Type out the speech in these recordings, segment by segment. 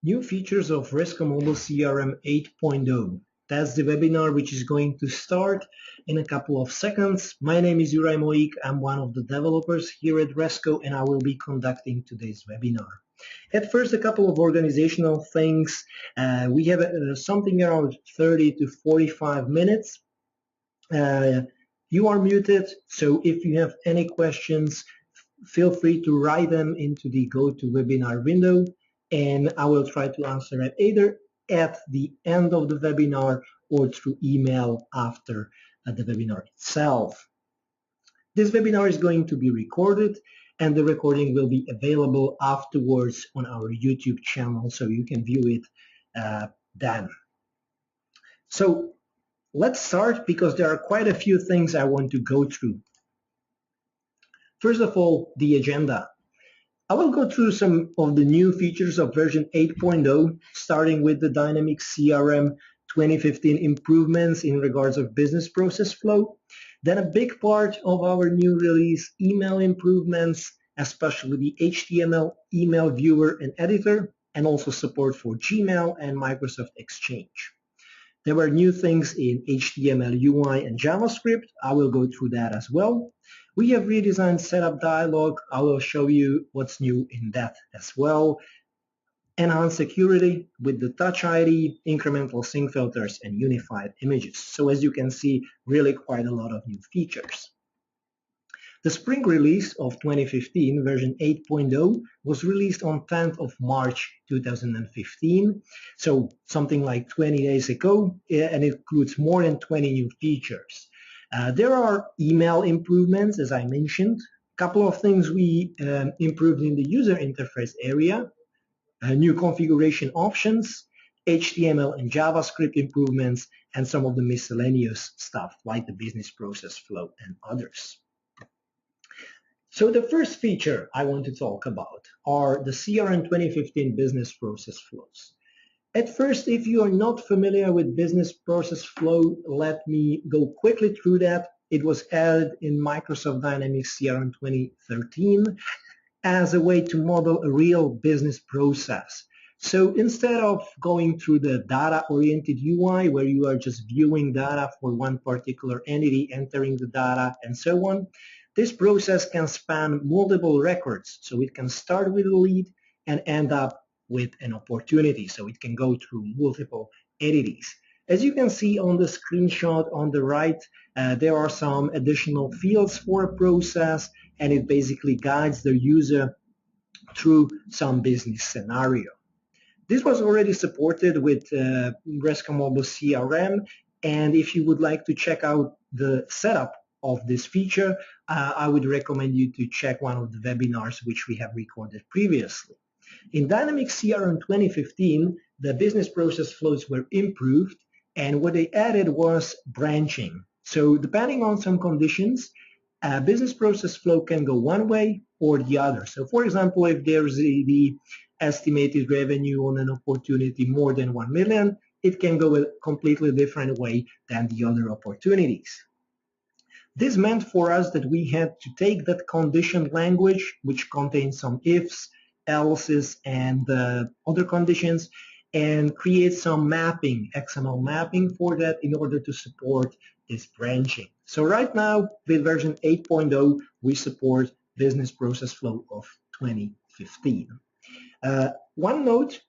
New features of Resco Mobile CRM 8.0. That's the webinar which is going to start in a couple of seconds. My name is Juraj Mojik. I'm one of the developers here at Resco and I will be conducting today's webinar. At first, a couple of organizational things. We have something around 30 to 45 minutes. You are muted, so if you have any questions, feel free to write them into the GoToWebinar window, and I will try to answer it either at the end of the webinar or through email after the webinar itself. This webinar is going to be recorded, and the recording will be available afterwards on our YouTube channel, so you can view it then. So let's start, because there are quite a few things I want to go through. First of all, the agenda. I will go through some of the new features of version 8.0, starting with the Dynamics CRM 2015 improvements in regards of business process flow. Then a big part of our new release, email improvements, especially the HTML email viewer and editor, and also support for Gmail and Microsoft Exchange. There were new things in HTML, UI, and JavaScript. I will go through that as well. We have redesigned setup dialog. I will show you what's new in that as well. Enhanced security with the TouchID, Incremental Sync Filters, and unified images. So as you can see, really quite a lot of new features. The spring release of 2015, version 8.0, was released on 10th of March 2015, so something like 20 days ago, and it includes more than 20 new features. There are email improvements, as I mentioned. A couple of things we improved in the user interface area, new configuration options, HTML and JavaScript improvements, and some of the miscellaneous stuff like the business process flow and others. So the first feature I want to talk about are the CRM 2015 business process flows. At first, if you are not familiar with business process flow, let me go quickly through that. It was added in Microsoft Dynamics CRM 2013 as a way to model a real business process. So instead of going through the data-oriented UI where you are just viewing data for one particular entity, entering the data, and so on, this process can span multiple records. So it can start with a lead and end up with an opportunity. So it can go through multiple entities. As you can see on the screenshot on the right, there are some additional fields for a process, and it basically guides the user through some business scenario. This was already supported with Resco Mobile CRM, and if you would like to check out the setup of this feature, I would recommend you to check one of the webinars which we have recorded previously. In Dynamics CRM 2015, the business process flows were improved, and what they added was branching. So depending on some conditions, a business process flow can go one way or the other. So for example, if there's the estimated revenue on an opportunity more than 1 million, it can go a completely different way than the other opportunities. This meant for us that we had to take that condition language, which contains some ifs, else's, and other conditions, and create some mapping, XML mapping for that in order to support this branching. So right now, with version 8.0, we support business process flow of 2015. One note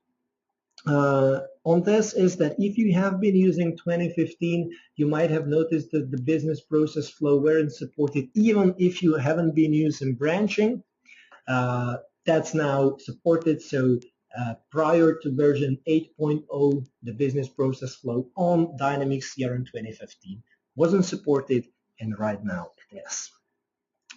on this is that if you have been using 2015, you might have noticed that the business process flow weren't supported even if you haven't been using branching. That's now supported, so prior to version 8.0, the business process flow on Dynamics CRM 2015 wasn't supported, and right now it is.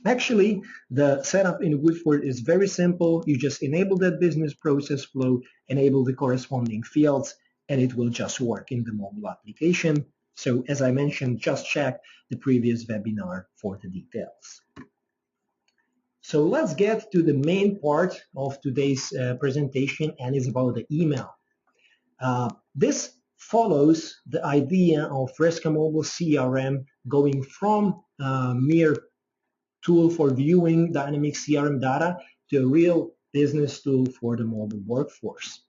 Actually, the setup in Woodford is very simple. You just enable that business process flow, enable the corresponding fields, and it will just work in the mobile application. So as I mentioned, just check the previous webinar for the details. So let's get to the main part of today's presentation, and it's about the email. This follows the idea of Resco Mobile CRM going from mere tool for viewing dynamic CRM data to a real business tool for the mobile workforce.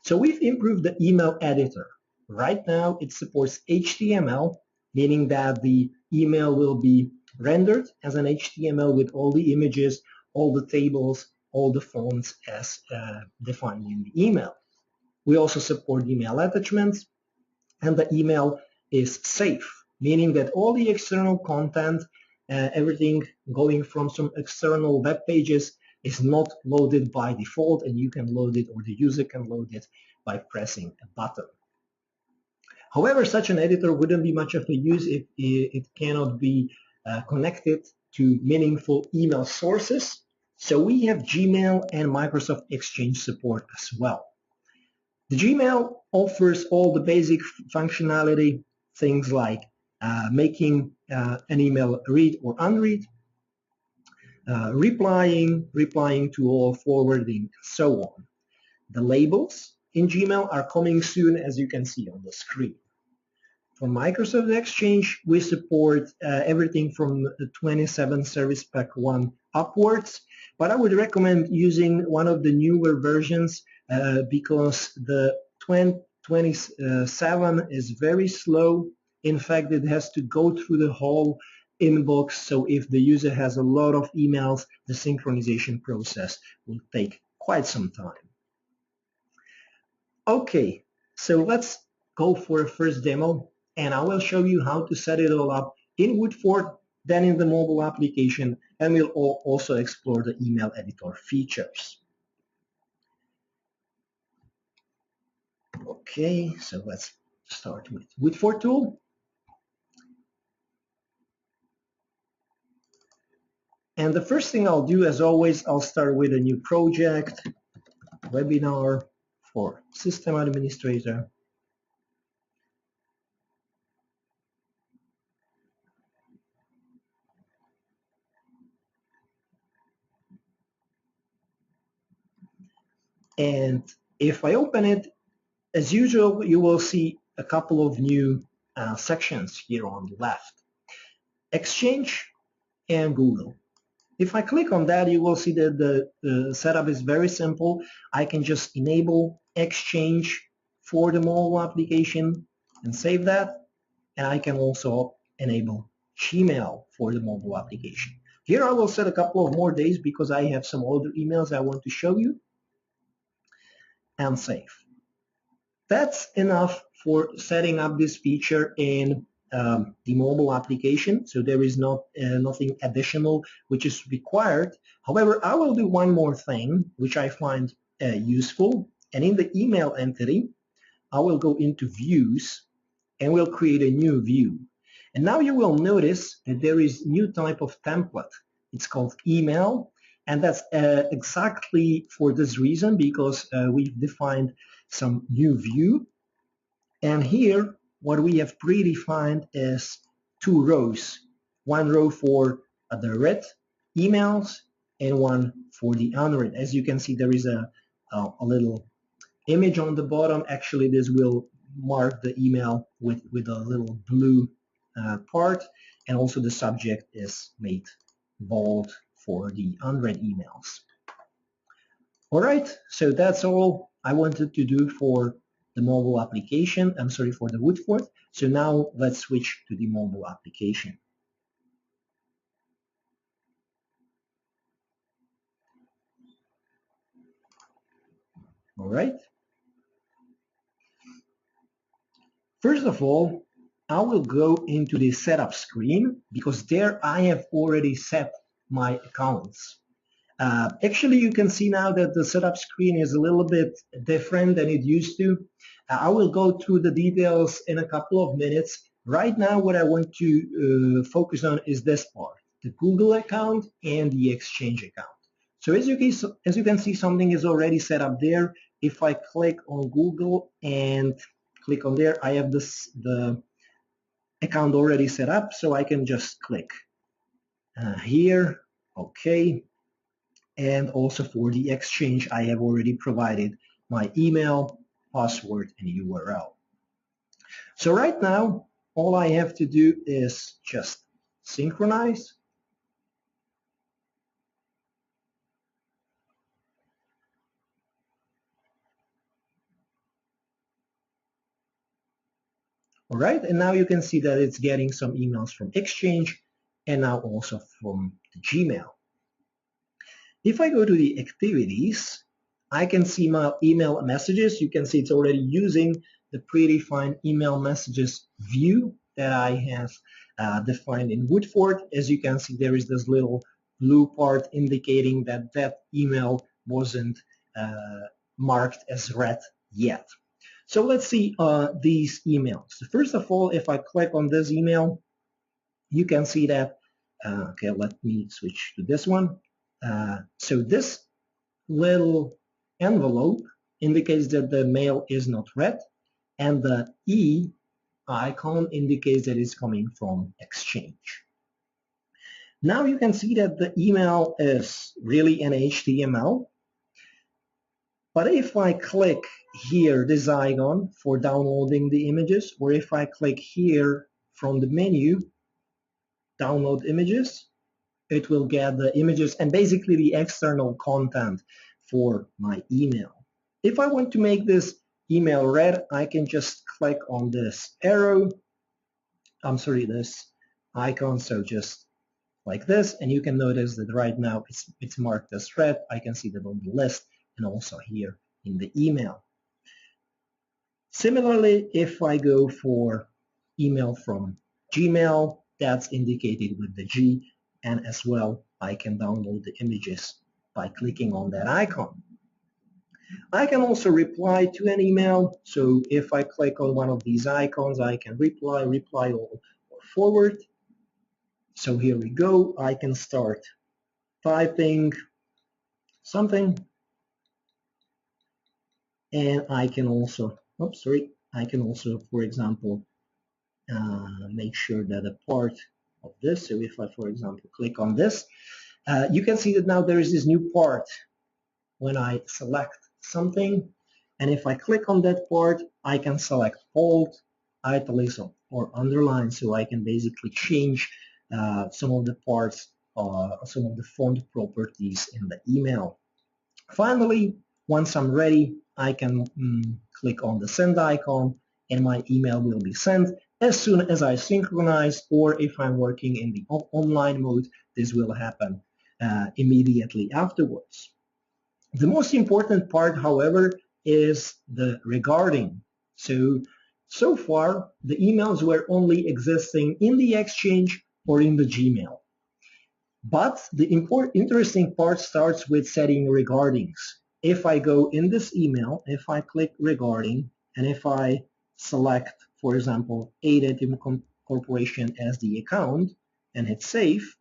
So we've improved the email editor. Right now it supports HTML, meaning that the email will be rendered as an HTML with all the images, all the tables, all the fonts as defined in the email. We also support email attachments, and the email is safe, meaning that all the external content, everything going from some external web pages is not loaded by default, and you can load it, or the user can load it by pressing a button. However, such an editor wouldn't be much of a use if it cannot be connected to meaningful email sources. So we have Gmail and Microsoft Exchange support as well. The Gmail offers all the basic functionality, things like making an email read or unread, replying to all, forwarding, and so on. The labels in Gmail are coming soon, as you can see on the screen. For Microsoft Exchange, we support everything from the 27 Service Pack 1 upwards, but I would recommend using one of the newer versions because the 27 is very slow. In fact, it has to go through the whole inbox, so if the user has a lot of emails, the synchronization process will take quite some time. Okay, so let's go for a first demo, and I will show you how to set it all up in Woodford, then in the mobile application, and we'll also explore the email editor features. Okay, so let's start with Woodford tool. And the first thing I'll do, as always, I'll start with a new project, webinar for system administrator. And if I open it, as usual, you will see a couple of new sections here on the left. Exchange and Google. If I click on that, you will see that the setup is very simple. I can just enable Exchange for the mobile application and save that. And I can also enable Gmail for the mobile application. Here I will set a couple of more days because I have some older emails I want to show you, and save. That's enough for setting up this feature in the mobile application, so there is nothing additional which is required. However, I will do one more thing which I find useful, and in the email entity I will go into views and we'll create a new view. And now you will notice that there is new type of template. It's called email, and that's exactly for this reason, because we've defined some new view. And here what we have predefined is two rows. One row for the read emails and one for the unread. As you can see, there is a little image on the bottom. Actually, this will mark the email with a little blue part, and also the subject is made bold for the unread emails. All right, so that's all I wanted to do for the mobile application. I'm sorry, for the Woodford. So now let's switch to the mobile application. All right. First of all, I will go into the setup screen because there I have already set my accounts. Actually, you can see now that the setup screen is a little bit different than it used to. I will go through the details in a couple of minutes. Right now, what I want to focus on is this part, the Google account and the Exchange account. So as you can see, something is already set up there. If I click on Google and click on there, I have the account already set up, so I can just click here, okay. And also for the Exchange, I have already provided my email, password, and URL. So right now, all I have to do is just synchronize. All right, and now you can see that it's getting some emails from Exchange and now also from the Gmail. If I go to the activities, I can see my email messages. You can see it's already using the predefined email messages view that I have defined in Woodford. As you can see, there is this little blue part indicating that that email wasn't marked as read yet. So let's see these emails. First of all, if I click on this email, you can see that, okay, let me switch to this one. So this little envelope indicates that the mail is not read, and the E icon indicates that it's coming from Exchange. Now you can see that the email is really an HTML, but if I click here, this icon for downloading the images, or if I click here from the menu, download images, it will get the images and basically the external content for my email. If I want to make this email read, I can just click on this arrow, this icon, so just like this, and you can notice that right now it's marked as read. I can see that on the list and also here in the email. Similarly, if I go for email from Gmail, that's indicated with the G, and as well I can download the images by clicking on that icon. I can also reply to an email, so if I click on one of these icons, I can reply or forward. So here we go. I can start typing something, and I can also, for example, make sure that a part of this, so if I, for example, click on this, you can see that now there is this new part when I select something, and if I click on that part, I can select bold, italics, or underline, so I can basically change some of the parts, some of the font properties in the email. Finally, once I'm ready, I can click on the send icon, and my email will be sent. As soon as I synchronize, or if I'm working in the online mode, this will happen immediately afterwards. The most important part, however, is the regarding. So far, the emails were only existing in the Exchange or in the Gmail. But the interesting part starts with setting regardings. If I go in this email, if I click regarding, and if I select, for example, A-Datum Corporation as the account and hit save,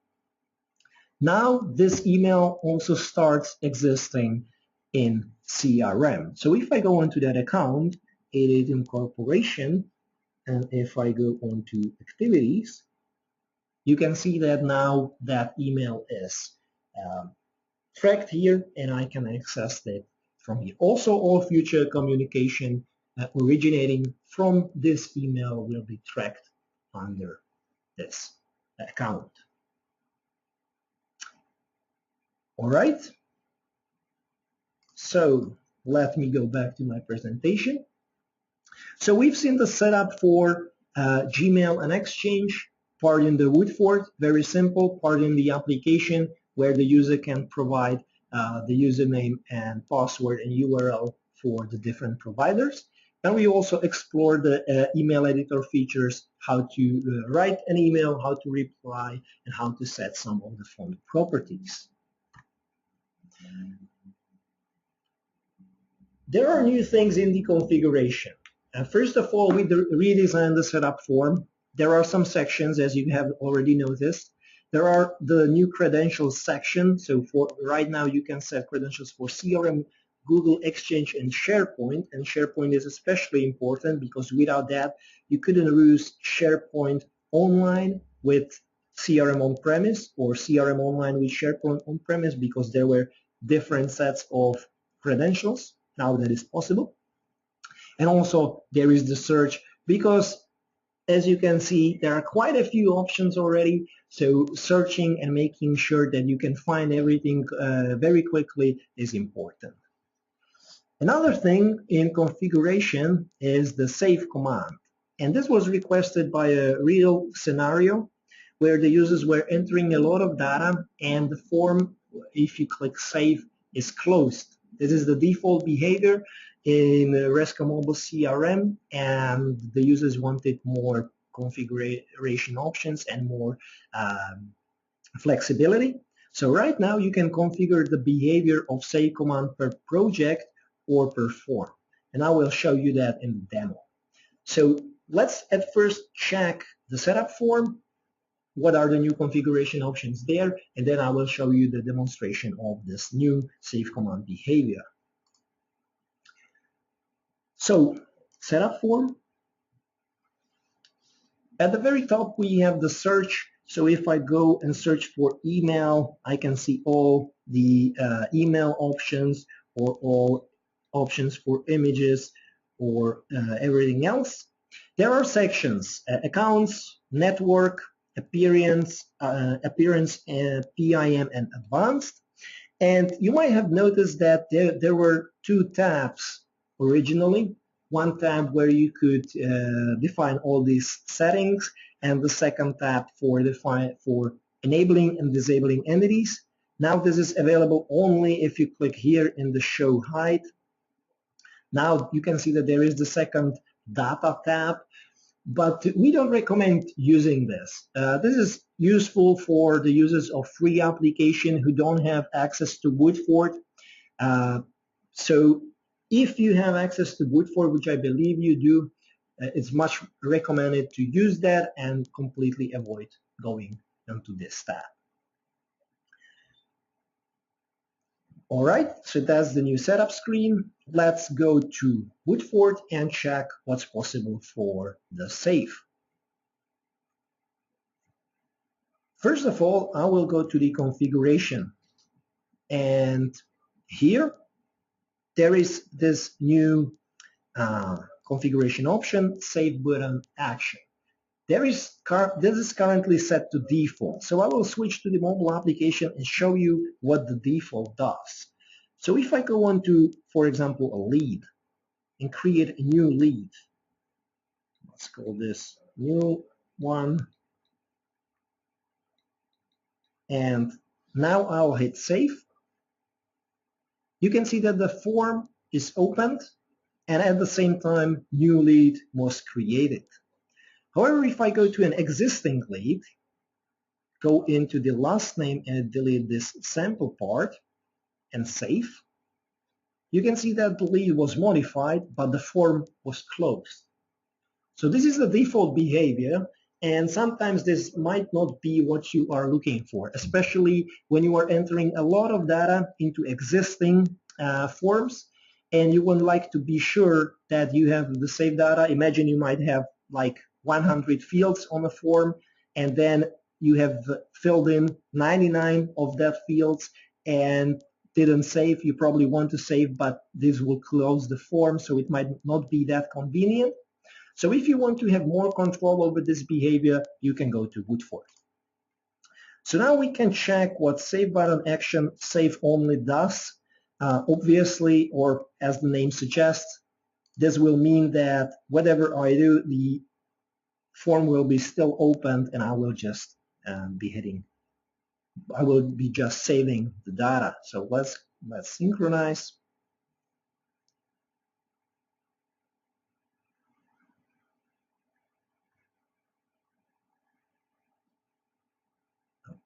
now this email also starts existing in CRM. So if I go into that account, A-Datum Corporation, and if I go onto activities, you can see that now that email is tracked here, and I can access it from here. Also, all future communication originating from this email will be tracked under this account. All right. So let me go back to my presentation. So we've seen the setup for Gmail and Exchange, part in the Woodford, very simple, part in the application where the user can provide the username and password and URL for the different providers. And we also explore the email editor features, how to write an email, how to reply, and how to set some of the font properties. There are new things in the configuration. First of all, we redesigned the setup form. There are some sections, as you have already noticed. There are the new credentials section. So for right now, you can set credentials for CRM, Google, Exchange, and SharePoint. And SharePoint is especially important because without that, you couldn't use SharePoint online with CRM on-premise or CRM online with SharePoint on-premise because there were different sets of credentials. Now that is possible. And also there is the search because as you can see, there are quite a few options already. So searching and making sure that you can find everything very quickly is important. Another thing in configuration is the save command. And this was requested by a real scenario where the users were entering a lot of data and the form, if you click save, is closed. This is the default behavior in Resco Mobile CRM, and the users wanted more configuration options and more flexibility. So right now you can configure the behavior of save command per project or per form. And I will show you that in the demo. So let's at first check the setup form. What are the new configuration options there? And then I will show you the demonstration of this new save command behavior. So setup form. At the very top we have the search. So if I go and search for email, I can see all the email options or all options for images or everything else. There are sections, accounts, network, appearance, PIM, and advanced. And you might have noticed that there were two tabs originally. One tab where you could define all these settings, and the second tab for enabling and disabling entities. Now this is available only if you click here in the show hide. Now you can see that there is the second data tab, but we don't recommend using this. This is useful for the users of free application who don't have access to Woodford. So if you have access to Woodford, which I believe you do, it's much recommended to use that and completely avoid going into this tab. All right, so that's the new setup screen. Let's go to Woodford and check what's possible for the save. First of all, I will go to the configuration, and here there is this new configuration option, Save Button Action. This is currently set to default, so I will switch to the mobile application and show you what the default does. So if I go on to, for example, a lead and create a new lead, let's call this new one, and now I'll hit save. You can see that the form is opened, and at the same time new lead was created. However, if I go to an existing lead, go into the last name and delete this sample part and save, you can see that the lead was modified, but the form was closed. So this is the default behavior, and sometimes this might not be what you are looking for, especially when you are entering a lot of data into existing forms, and you would like to be sure that you have the saved data. Imagine you might have like 100 fields on a form, and then you have filled in 99 of that fields and didn't save. You probably want to save, but this will close the form, so it might not be that convenient. So if you want to have more control over this behavior, you can go to Woodford. So now we can check what save button action save only does. Obviously, or as the name suggests, this will mean that whatever I do, the form will be still opened, and I will just be just saving the data. So let's synchronize.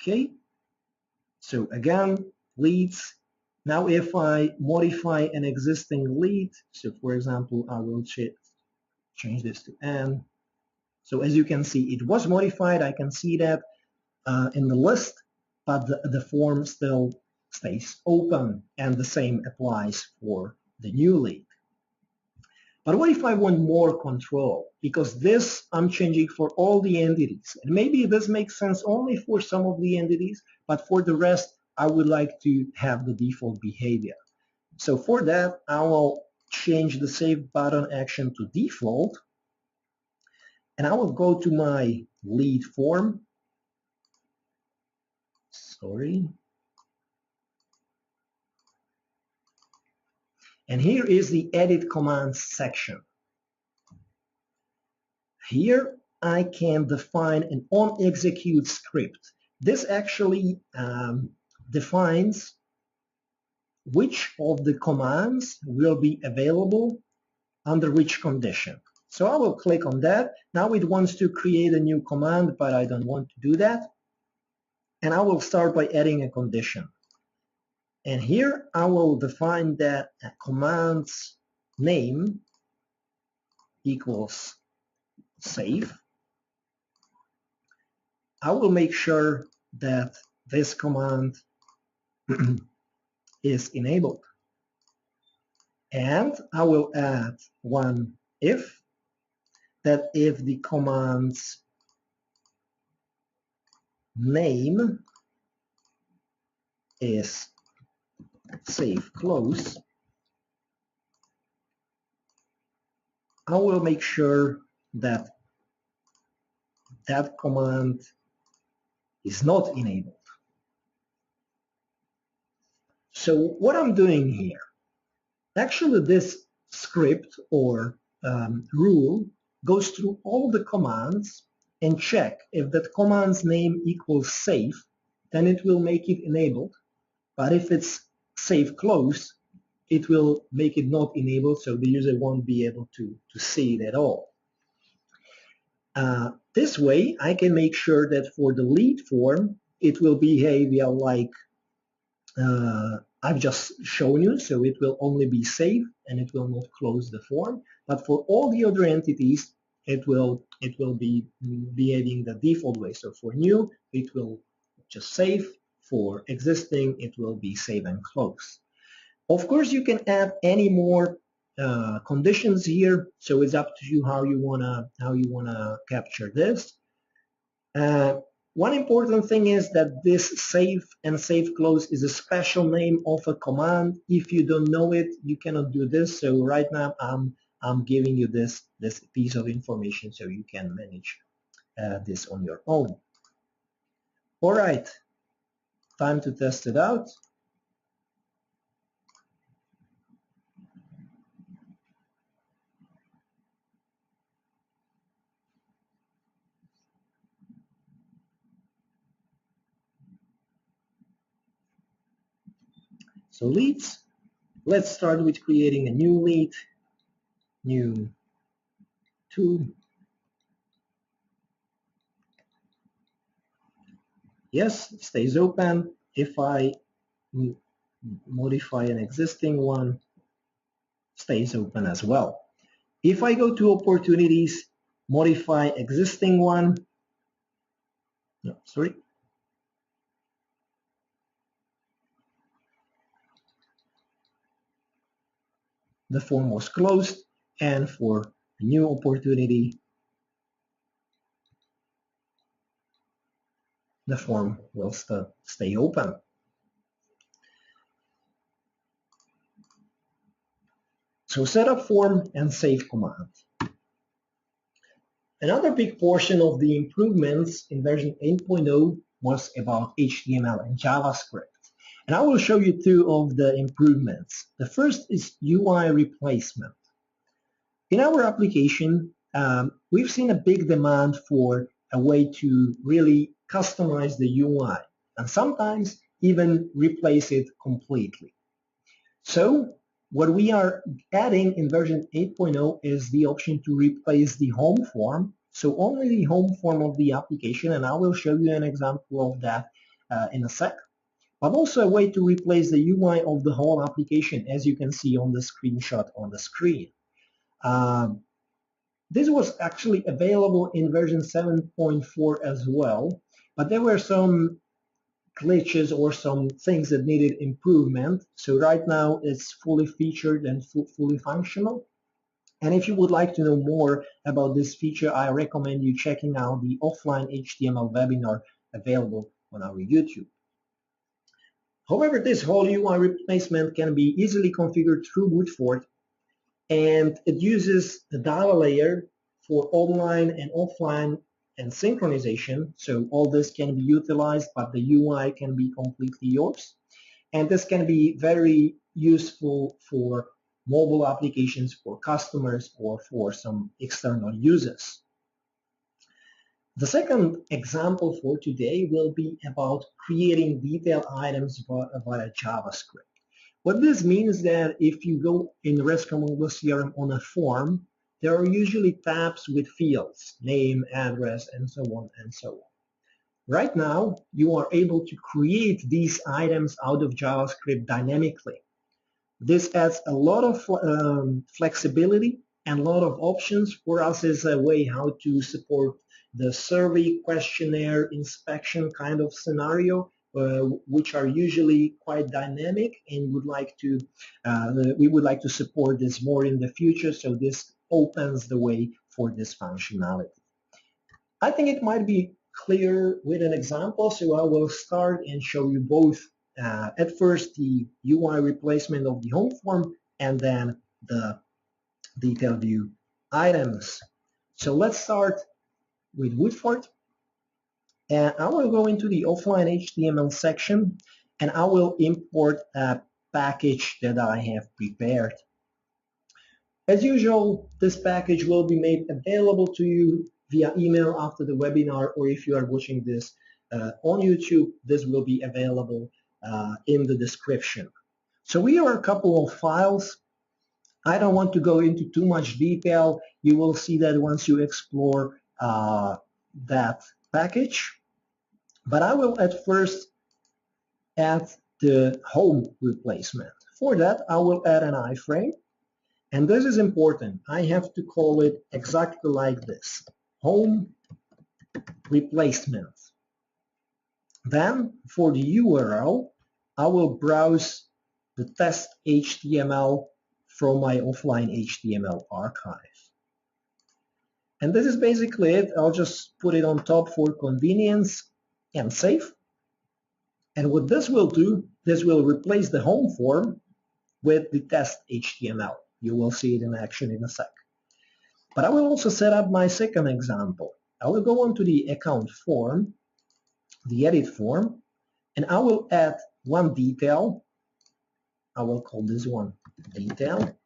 Okay. So again, leads. Now if I modify an existing lead, so for example, I will change this to N. So as you can see, it was modified. I can see that in the list, but the form still stays open, and the same applies for the new lead. But what if I want more control? Because this I'm changing for all the entities. And maybe this makes sense only for some of the entities, but for the rest, I would like to have the default behavior. So for that, I will change the save button action to default. And I will go to my lead form. Sorry. And here is the edit commands section. Here I can define an onExecute script. This actually defines which of the commands will be available under which condition. So I will click on that. Now it wants to create a new command, but I don't want to do that. And I will start by adding a condition. And here I will define that a command's name equals save. I will make sure that this command is enabled. And I will add one if, that if the command's name is save close, I will make sure that that command is not enabled. So what I'm doing here, actually this script or rule goes through all the commands and check if that command's name equals save, then it will make it enabled. But if it's save close, it will make it not enabled, so the user won't be able to see it at all. This way, I can make sure that for the lead form, it will behave like I've just shown you, so it will only be save and it will not close the form. But for all the other entities, it will be behaving the default way. So for new, it will just save. For existing, it will be save and close. Of course, you can add any more conditions here, so it's up to you how you wanna capture this. One important thing is that this save and save close is a special name of a command. If you don't know it, you cannot do this. So right now I'm giving you this piece of information so you can manage this on your own. All right, time to test it out. So leads, let's start with creating a new lead, new to. Yes, it stays open. If I modify an existing one, stays open as well. If I go to opportunities, modify existing one, no, sorry. The form was closed, and for a new opportunity, the form will stay open. So setup form and save command. Another big portion of the improvements in version 8.0 was about HTML and JavaScript. And I will show you two of the improvements. The first is UI replacement. In our application, we've seen a big demand for a way to really customize the UI and sometimes even replace it completely. So what we are adding in version 8.0 is the option to replace the home form. So only the home form of the application, and I will show you an example of that in a sec. But also a way to replace the UI of the whole application, as you can see on the screenshot on the screen. This was actually available in version 7.4 as well, but there were some glitches or some things that needed improvement. So right now it's fully featured and fully functional. And if you would like to know more about this feature, I recommend you checking out the offline HTML webinar available on our YouTube. However, this whole UI replacement can be easily configured through Woodford, and it uses the data layer for online and offline and synchronization. So all this can be utilized, but the UI can be completely yours. And this can be very useful for mobile applications, for customers, or for some external users. The second example for today will be about creating detail items via JavaScript. What this means is that if you go in Resco Mobile CRM on a form, there are usually tabs with fields, name, address, and so on and so on. Right now, you are able to create these items out of JavaScript dynamically. This adds a lot of flexibility and a lot of options for us as a way how to support the survey, questionnaire, inspection kind of scenario, which are usually quite dynamic, and we would like to support this more in the future. So this opens the way for this functionality. I think it might be clear with an example, so I will start and show you both at first the UI replacement of the home form and then the detail view items. So let's start with Woodford, and I will go into the offline HTML section and I will import a package that I have prepared. As usual, this package will be made available to you via email after the webinar, or if you are watching this on YouTube, this will be available in the description. So here are a couple of files. I don't want to go into too much detail. You will see that once you explore that package. But I will at first add the home replacement. For that, I will add an iframe. And this is important. I have to call it exactly like this, home replacement. Then for the URL, I will browse the test HTML from my offline HTML archive. And this is basically it. I'll just put it on top for convenience and save. And what this will do, this will replace the home form with the test HTML. You will see it in action in a sec. But I will also set up my second example. I will go on to the account form, the edit form, and I will add one detail. I will call this one detail.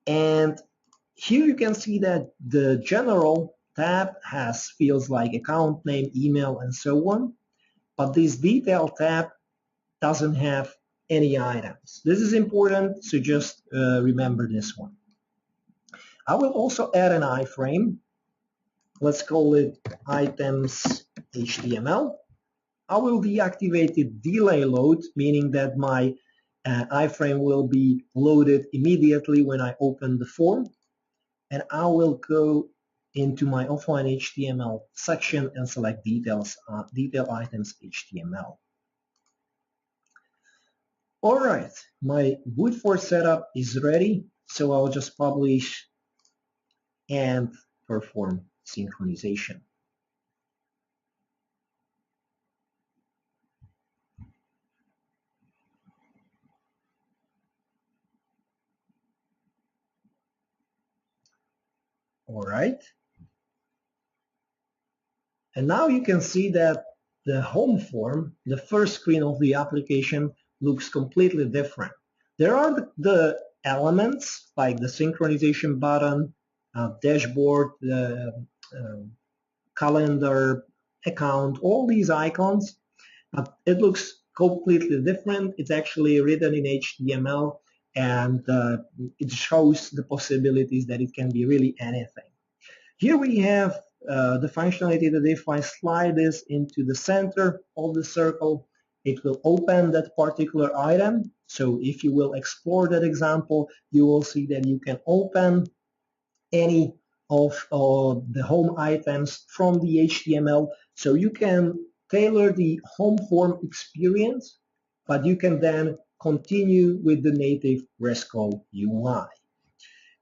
And here you can see that the general tab has fields like account name, email, and so on. But this detail tab doesn't have any items. This is important, so just remember this one. I will also add an iframe. Let's call it items HTML. I will deactivate the delay load, meaning that my iframe will be loaded immediately when I open the form. And I will go into my offline HTML section and select detail items HTML. All right, my Woodford setup is ready, so I'll just publish and perform synchronization. All right. And now you can see that the home form, the first screen of the application, looks completely different. There are the elements like the synchronization button, dashboard, calendar, account, all these icons. It looks completely different. It's actually written in HTML, and it shows the possibilities that it can be really anything. Here we have the functionality that if I slide this into the center of the circle, it will open that particular item. So if you will explore that example, you will see that you can open any of the home items from the HTML. So you can tailor the home form experience, but you can then continue with the native Resco UI,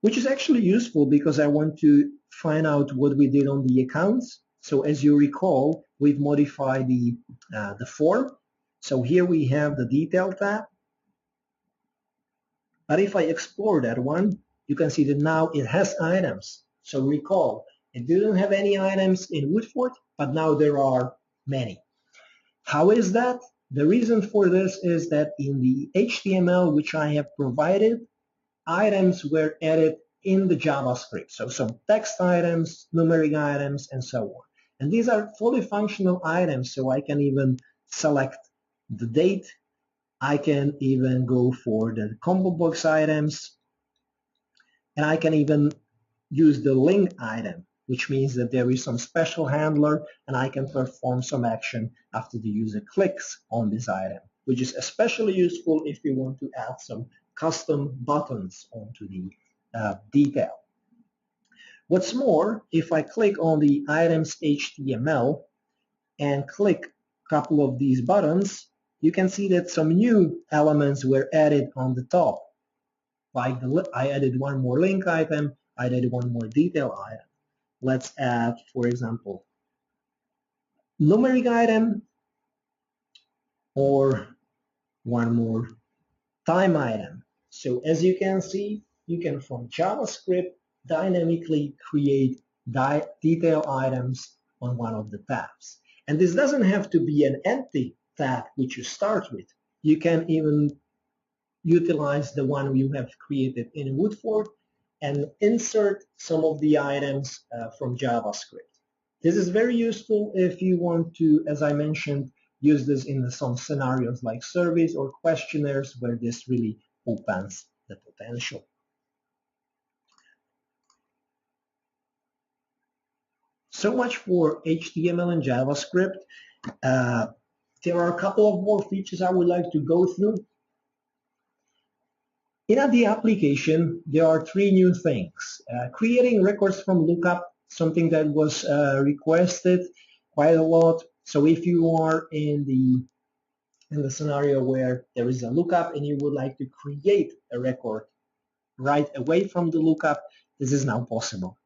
which is actually useful because I want to find out what we did on the accounts. So as you recall, we've modified the form. So here we have the detail tab. But if I explore that one, you can see that now it has items. So recall, it didn't have any items in Woodford, but now there are many. How is that? The reason for this is that in the HTML which I have provided, items were added in the JavaScript. So some text items, numeric items, and so on. And these are fully functional items, so I can even select the date. I can even go for the combo box items, and I can even use the link item, which means that there is some special handler and I can perform some action after the user clicks on this item, which is especially useful if you want to add some custom buttons onto the detail. What's more, if I click on the items HTML and click a couple of these buttons, you can see that some new elements were added on the top. Like I added one more link item, I added one more detail item. Let's add, for example, numeric item or one more time item. So as you can see, you can from JavaScript dynamically create detail items on one of the tabs. And this doesn't have to be an empty tab which you start with. You can even utilize the one you have created in Woodford and insert some of the items from JavaScript. This is very useful if you want to, as I mentioned, use this in some scenarios like surveys or questionnaires where this really opens the potential. So much for HTML and JavaScript. There are a couple of more features I would like to go through. In the application, there are three new things. Creating records from Lookup, something that was requested quite a lot. So if you are in the scenario where there is a lookup and you would like to create a record right away from the lookup, this is now possible.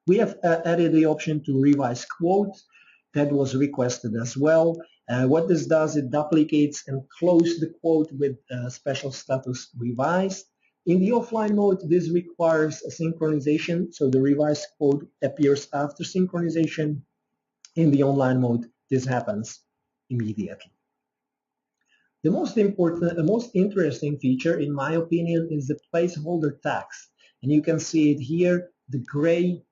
We have added the option to revise quotes. That was requested as well. What this does, it duplicates and closes the quote with special status revised. In the offline mode, this requires a synchronization, so the revised quote appears after synchronization. In the online mode, this happens immediately. The most important, the most interesting feature, in my opinion, is the placeholder text. And you can see it here, the gray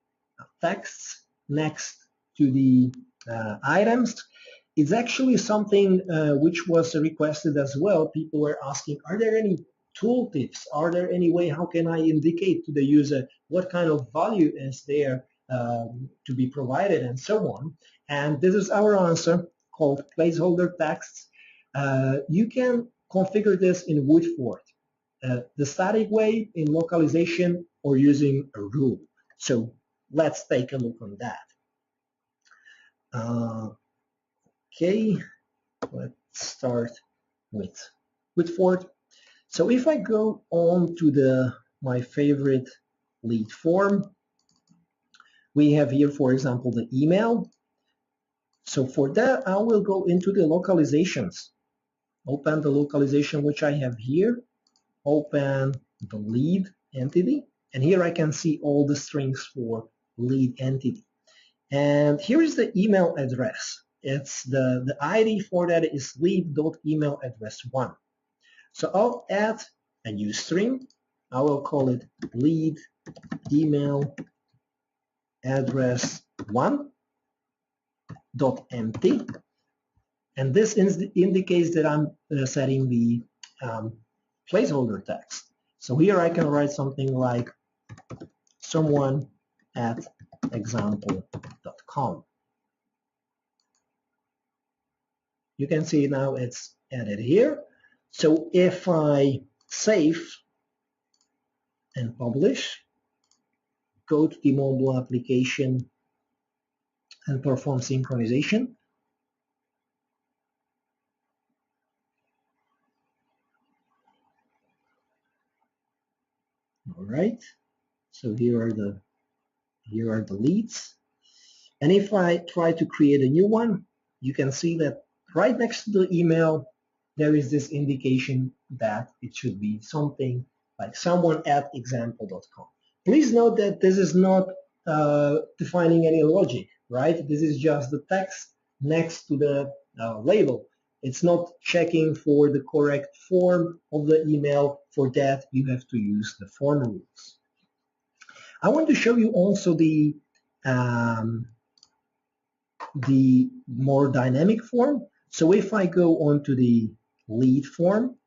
text next to the items. It's actually something which was requested as well. People were asking, are there any tooltips? Are there any way, how can I indicate to the user what kind of value is there to be provided and so on? And this is our answer called placeholder text. You can configure this in Woodford, the static way, in localization, or using a rule. So let's take a look on that. Okay, let's start with Woodford. So if I go on to my favorite lead form, we have here, for example, the email. So for that, I will go into the localizations. Open the localization which I have here. Open the lead entity. And here I can see all the strings for lead entity. And here is the email address. It's the ID for that is lead.emailaddress1. So I'll add a new string. I will call it lead email address 1.empty. And this indicates that I'm setting the placeholder text. So here I can write something like someone at example.com. You can see now it's added here. So if I save and publish, go to the mobile application and perform synchronization. All right. So here are the leads. And if I try to create a new one, you can see that right next to the email, there is this indication that it should be something like someone at example.com. Please note that this is not defining any logic, right? This is just the text next to the label. It's not checking for the correct form of the email. For that, you have to use the form rules. I want to show you also the more dynamic form. So if I go onto the lead form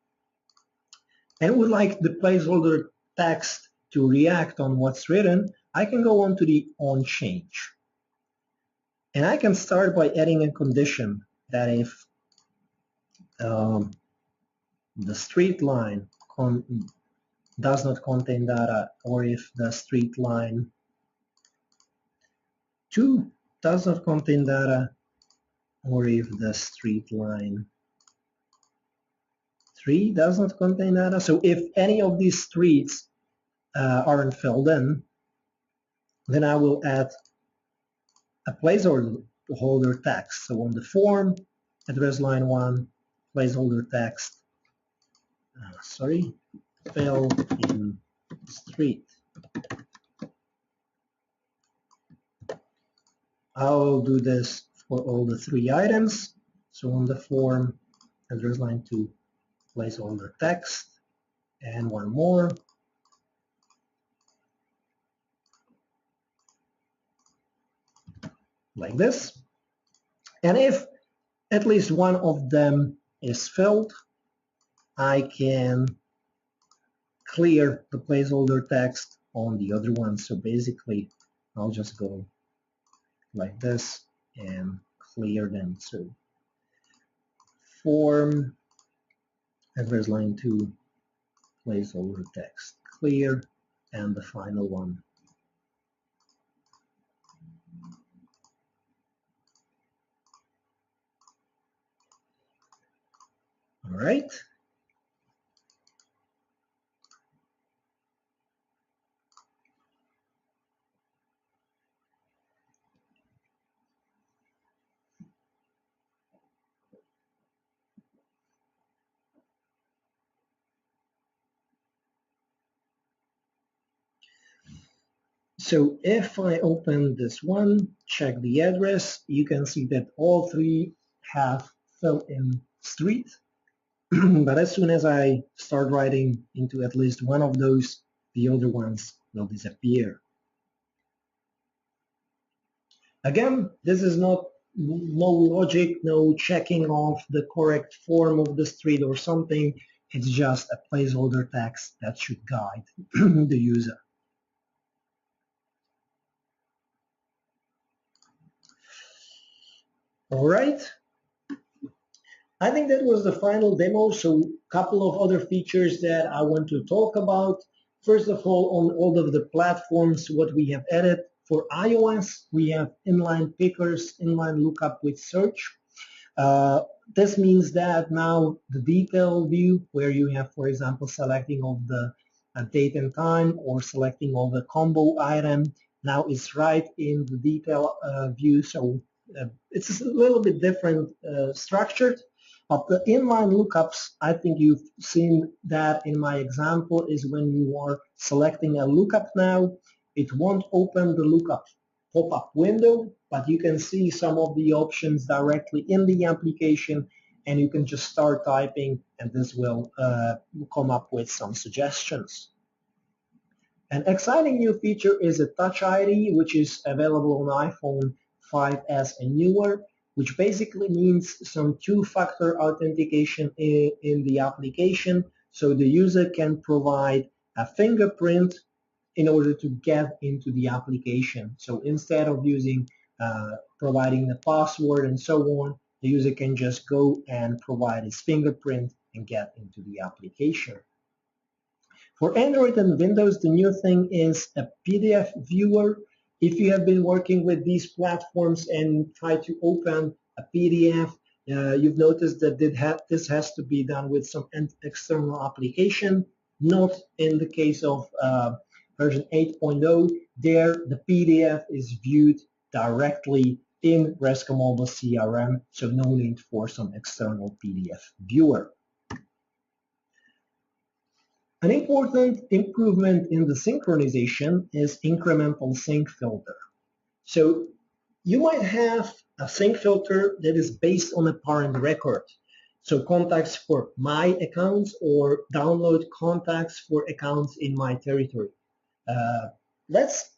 and would like the placeholder text to react on what's written, I can go on to the on change. And I can start by adding a condition that if the street line does not contain data, or if the street line 2 does not contain data, or if the street line 3 does not contain data. So if any of these streets aren't filled in, then I will add a placeholder text. So on the form, address line 1, placeholder text, fill in street. I will do this for all the 3 items. So on the form, address line 2, placeholder text, and one more. Like this. And if at least one of them is filled, I can clear the placeholder text on the other one. So basically, I'll just go like this and clear them. So form, address line 2, placeholder text, clear, and the final one. All right. So if I open this one, check the address, you can see that all 3 have filled in street. But as soon as I start writing into at least one of those, the other ones will disappear. Again, this is no logic, no checking of the correct form of the street or something. It's just a placeholder text that should guide the user. All right. I think that was the final demo. So a couple of other features that I want to talk about. First of all, on all of the platforms, what we have added. For iOS, we have inline pickers, inline lookup with search. This means that now the detail view, where you have, for example, selecting of the date and time or selecting of a combo item, now is right in the detail view. So it's a little bit different structured. But the inline lookups, I think you've seen that in my example, is when you are selecting a lookup now, it won't open the lookup pop-up window, but you can see some of the options directly in the application, and you can just start typing, and this will come up with some suggestions. An exciting new feature is a TouchID, which is available on iPhone 5s and newer, which basically means some two-factor authentication in the application, so the user can provide a fingerprint in order to get into the application. So instead of using providing the password and so on, the user can just go and provide his fingerprint and get into the application. For Android and Windows, the new thing is a PDF viewer. If you have been working with these platforms and try to open a PDF, you've noticed that this has to be done with some external application, not in the case of version 8.0. There, the PDF is viewed directly in Resco Mobile CRM, so no need for some external PDF viewer. An important improvement in the synchronization is Incremental Sync Filter. So you might have a sync filter that is based on a parent record. So contacts for my accounts or download contacts for accounts in my territory. let's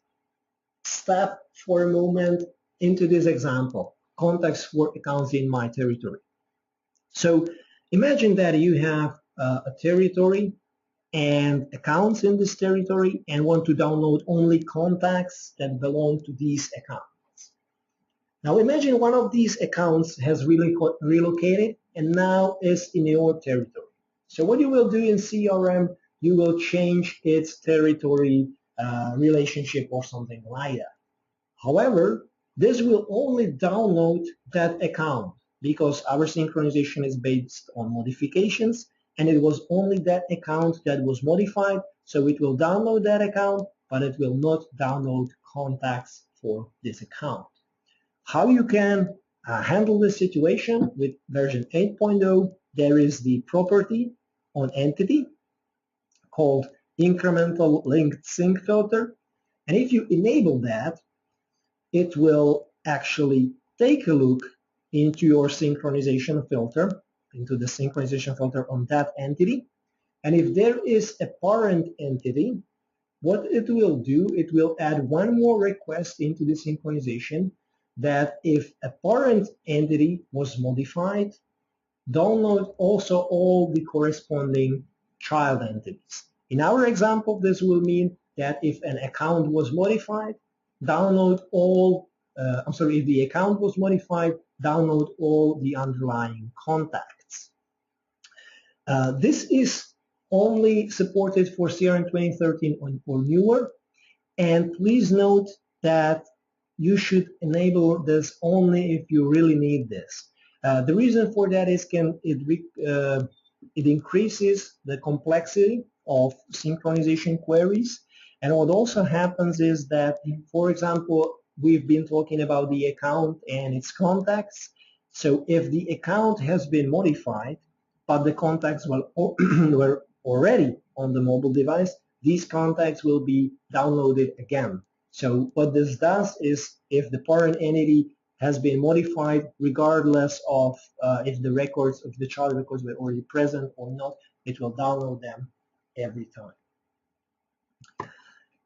step for a moment into this example, contacts for accounts in my territory. So imagine that you have a territory and accounts in this territory and want to download only contacts that belong to these accounts. Now imagine one of these accounts has relocated and now is in your territory. So what you will do in CRM, you will change its territory relationship or something like that. However, this will only download that account because our synchronization is based on modifications, and it was only that account that was modified, so it will download that account, but it will not download contacts for this account. How you can handle this situation with version 8.0, there is the property on entity called Incremental Sync Filter, and if you enable that, it will actually take a look into your synchronization filter, into the synchronization filter on that entity. And if there is a parent entity, what it will do, it will add one more request into the synchronization that if a parent entity was modified, download also all the corresponding child entities. In our example, this will mean that if an account was modified, download all, if the account was modified, download all the underlying contacts. This is only supported for CRM 2013 or newer, and please note that you should enable this only if you really need this. The reason for that is it increases the complexity of synchronization queries. And what also happens is that, for example, we've been talking about the account and its contacts. So if the account has been modified, but the contacts were already on the mobile device, these contacts will be downloaded again. So what this does is if the parent entity has been modified, regardless of if the records of the child records were already present or not, it will download them every time.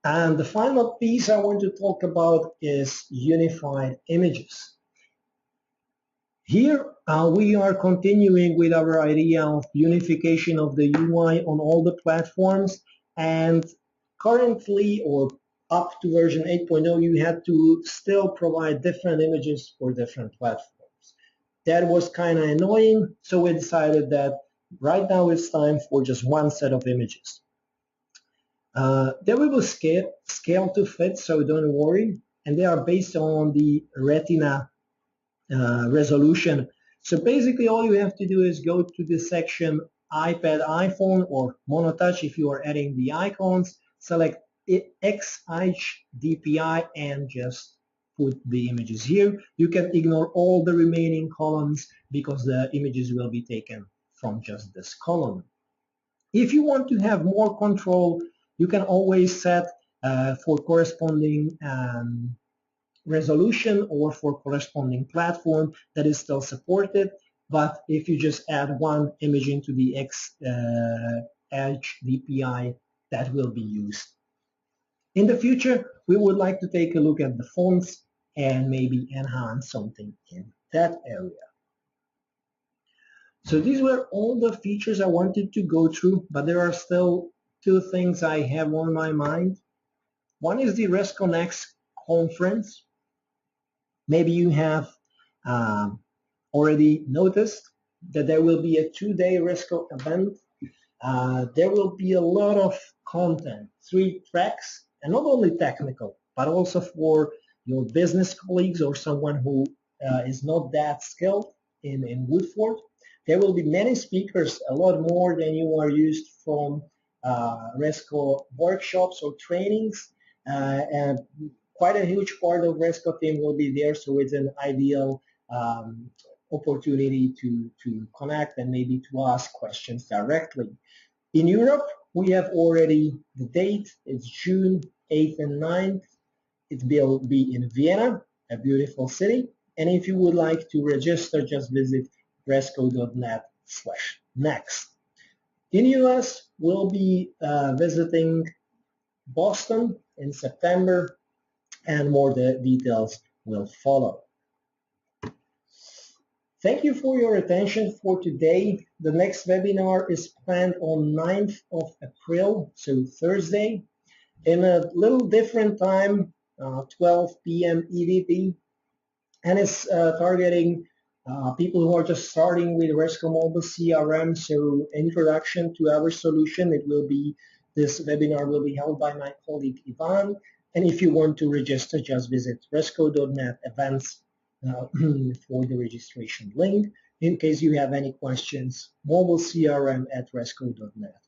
And the final piece I want to talk about is unified images. Here we are continuing with our idea of unification of the UI on all the platforms, and currently or up to version 8.0 you had to still provide different images for different platforms. That was kind of annoying, so we decided that right now it's time for just one set of images. They will scale to fit, so don't worry, and they are based on the Retina resolution. So basically all you have to do is go to the section iPad, iPhone, or monotouch if you are adding the icons, select XHDPI and just put the images here. You can ignore all the remaining columns because the images will be taken from just this column. If you want to have more control, you can always set for corresponding resolution or for corresponding platform that is still supported, but if you just add one image into the HDPI, that will be used. In the future, we would like to take a look at the fonts and maybe enhance something in that area. So these were all the features I wanted to go through, but there are still two things I have on my mind. One is the Resco Next conference. Maybe you have already noticed that there will be a 2-day Resco event. There will be a lot of content, 3 tracks, and not only technical, but also for your business colleagues or someone who is not that skilled in Woodford. There will be many speakers, a lot more than you are used from Resco workshops or trainings, and quite a huge part of Resco team will be there, so it's an ideal opportunity to connect and maybe to ask questions directly. In Europe, we have already the date. It's June 8th and 9th. It will be in Vienna, a beautiful city. And if you would like to register, just visit resco.net/next. In US, we'll be visiting Boston in September, and more details will follow. Thank you for your attention for today. The next webinar is planned on 9th of April, so Thursday, in a little different time, 12 p.m. EDT, and it's targeting people who are just starting with Resco Mobile CRM. So introduction to our solution. This webinar will be held by my colleague Ivan. And if you want to register, just visit resco.net events for the registration link. In case you have any questions, mobilecrm@resco.net.